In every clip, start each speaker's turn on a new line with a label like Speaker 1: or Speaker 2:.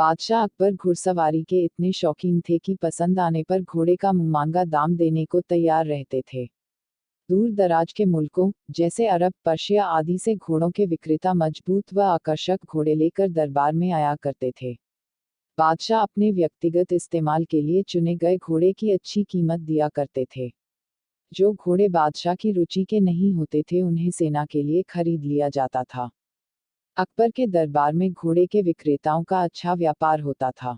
Speaker 1: बादशाह अकबर घुड़सवारी के इतने शौकीन थे कि पसंद आने पर घोड़े का मुंहमांगा दाम देने को तैयार रहते थे। दूर दराज के मुल्कों जैसे अरब, पर्शिया आदि से घोड़ों के विक्रेता मजबूत व आकर्षक घोड़े लेकर दरबार में आया करते थे। बादशाह अपने व्यक्तिगत इस्तेमाल के लिए चुने गए घोड़े की अच्छी कीमत दिया करते थे। जो घोड़े बादशाह की रुचि के नहीं होते थे उन्हें सेना के लिए खरीद लिया जाता था। अकबर के दरबार में घोड़े के विक्रेताओं का अच्छा व्यापार होता था।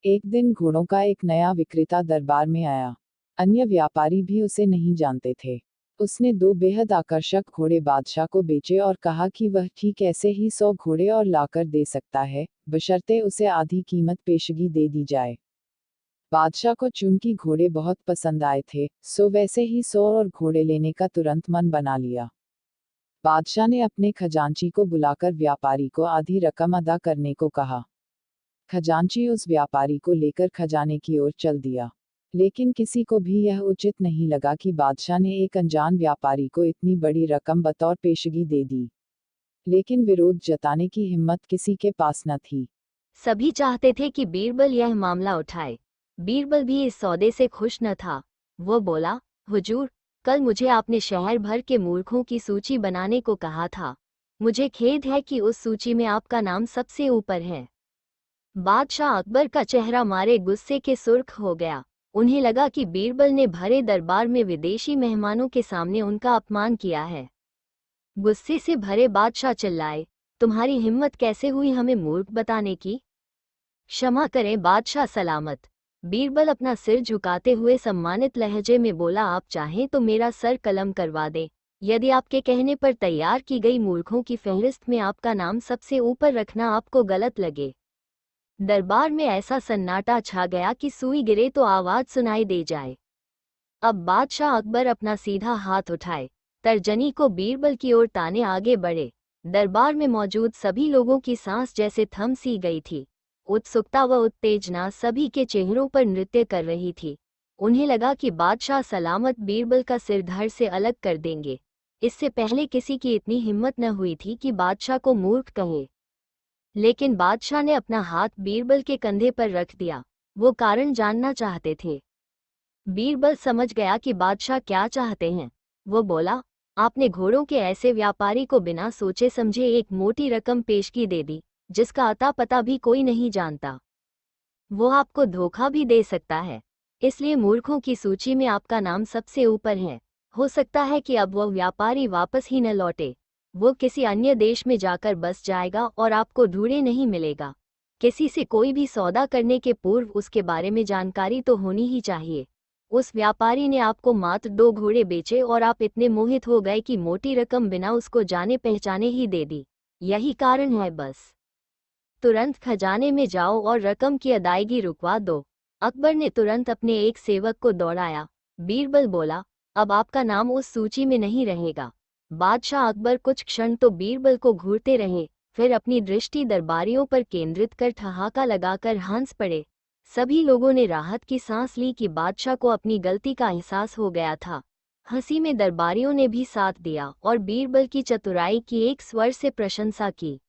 Speaker 1: एक दिन घोड़ों का एक नया विक्रेता दरबार में आया। अन्य व्यापारी भी उसे नहीं जानते थे। उसने 2 बेहद आकर्षक घोड़े बादशाह को बेचे और कहा कि वह ठीक ऐसे ही 100 घोड़े और लाकर दे सकता है, बशर्ते उसे आधी कीमत पेशगी दे दी जाए। बादशाह को चूंकि घोड़े बहुत पसंद आए थे, सो वैसे ही 100 और घोड़े लेने का तुरंत मन बना लिया। बादशाह ने अपने खजांची को बुलाकर व्यापारी को आधी रकम अदा करने को कहा। खजांची उस व्यापारी को लेकर खजाने की ओर चल दिया। लेकिन किसी को भी यह उचित नहीं लगा कि बादशाह ने एक अनजान व्यापारी को इतनी बड़ी रकम बतौर पेशगी दे दी। लेकिन विरोध जताने की हिम्मत किसी के पास न थी।
Speaker 2: सभी चाहते थे कि बीरबल यह मामला उठाए। बीरबल भी इस सौदे से खुश न था। वो बोला, हुजूर, कल मुझे आपने शहर भर के मूर्खों की सूची बनाने को कहा था। मुझे खेद है कि उस सूची में आपका नाम सबसे ऊपर है। बादशाह अकबर का चेहरा मारे गुस्से के सुर्ख हो गया। उन्हें लगा कि बीरबल ने भरे दरबार में विदेशी मेहमानों के सामने उनका अपमान किया है। गुस्से से भरे बादशाह चिल्लाए, तुम्हारी हिम्मत कैसे हुई हमें मूर्ख बताने की? क्षमा करें बादशाह सलामत। बीरबल अपना सिर झुकाते हुए सम्मानित लहजे में बोला, आप चाहें तो मेरा सर कलम करवा दें। यदि आपके कहने पर तैयार की गई मूर्खों की फहरिस्त में आपका नाम सबसे ऊपर रखना आपको गलत लगे। दरबार में ऐसा सन्नाटा छा गया कि सुई गिरे तो आवाज सुनाई दे जाए। अब बादशाह अकबर अपना सीधा हाथ उठाए, तर्जनी को बीरबल की ओर ताने आगे बढ़े। दरबार में मौजूद सभी लोगों की सांस जैसे थम सी गई थी। उत्सुकता व उत्तेजना सभी के चेहरों पर नृत्य कर रही थी। उन्हें लगा कि बादशाह सलामत बीरबल का सिर धड़ से अलग कर देंगे। इससे पहले किसी की इतनी हिम्मत न हुई थी कि बादशाह को मूर्ख कहे। लेकिन बादशाह ने अपना हाथ बीरबल के कंधे पर रख दिया। वो कारण जानना चाहते थे। बीरबल समझ गया कि बादशाह क्या चाहते हैं। वो बोला, आपने घोड़ों के ऐसे व्यापारी को बिना सोचे समझे एक मोटी रकम पेशगी दे दी, जिसका अता पता भी कोई नहीं जानता। वो आपको धोखा भी दे सकता है। इसलिए मूर्खों की सूची में आपका नाम सबसे ऊपर है। हो सकता है कि अब वो व्यापारी वापस ही न लौटे। वो किसी अन्य देश में जाकर बस जाएगा और आपको ढूंढे नहीं मिलेगा। किसी से कोई भी सौदा करने के पूर्व उसके बारे में जानकारी तो होनी ही चाहिए। उस व्यापारी ने आपको मात्र 2 घोड़े बेचे और आप इतने मोहित हो गए कि मोटी रकम बिना उसको जाने पहचाने ही दे दी। यही कारण है बस। तुरंत खजाने में जाओ और रकम की अदायगी रुकवा दो। अकबर ने तुरंत अपने एक सेवक को दौड़ाया। बीरबल बोला, अब आपका नाम उस सूची में नहीं रहेगा। बादशाह अकबर कुछ क्षण तो बीरबल को घूरते रहे, फिर अपनी दृष्टि दरबारियों पर केंद्रित कर ठहाका लगाकर हंस पड़े। सभी लोगों ने राहत की सांस ली कि बादशाह को अपनी गलती का एहसास हो गया था। हंसी में दरबारियों ने भी साथ दिया और बीरबल की चतुराई की एक स्वर से प्रशंसा की।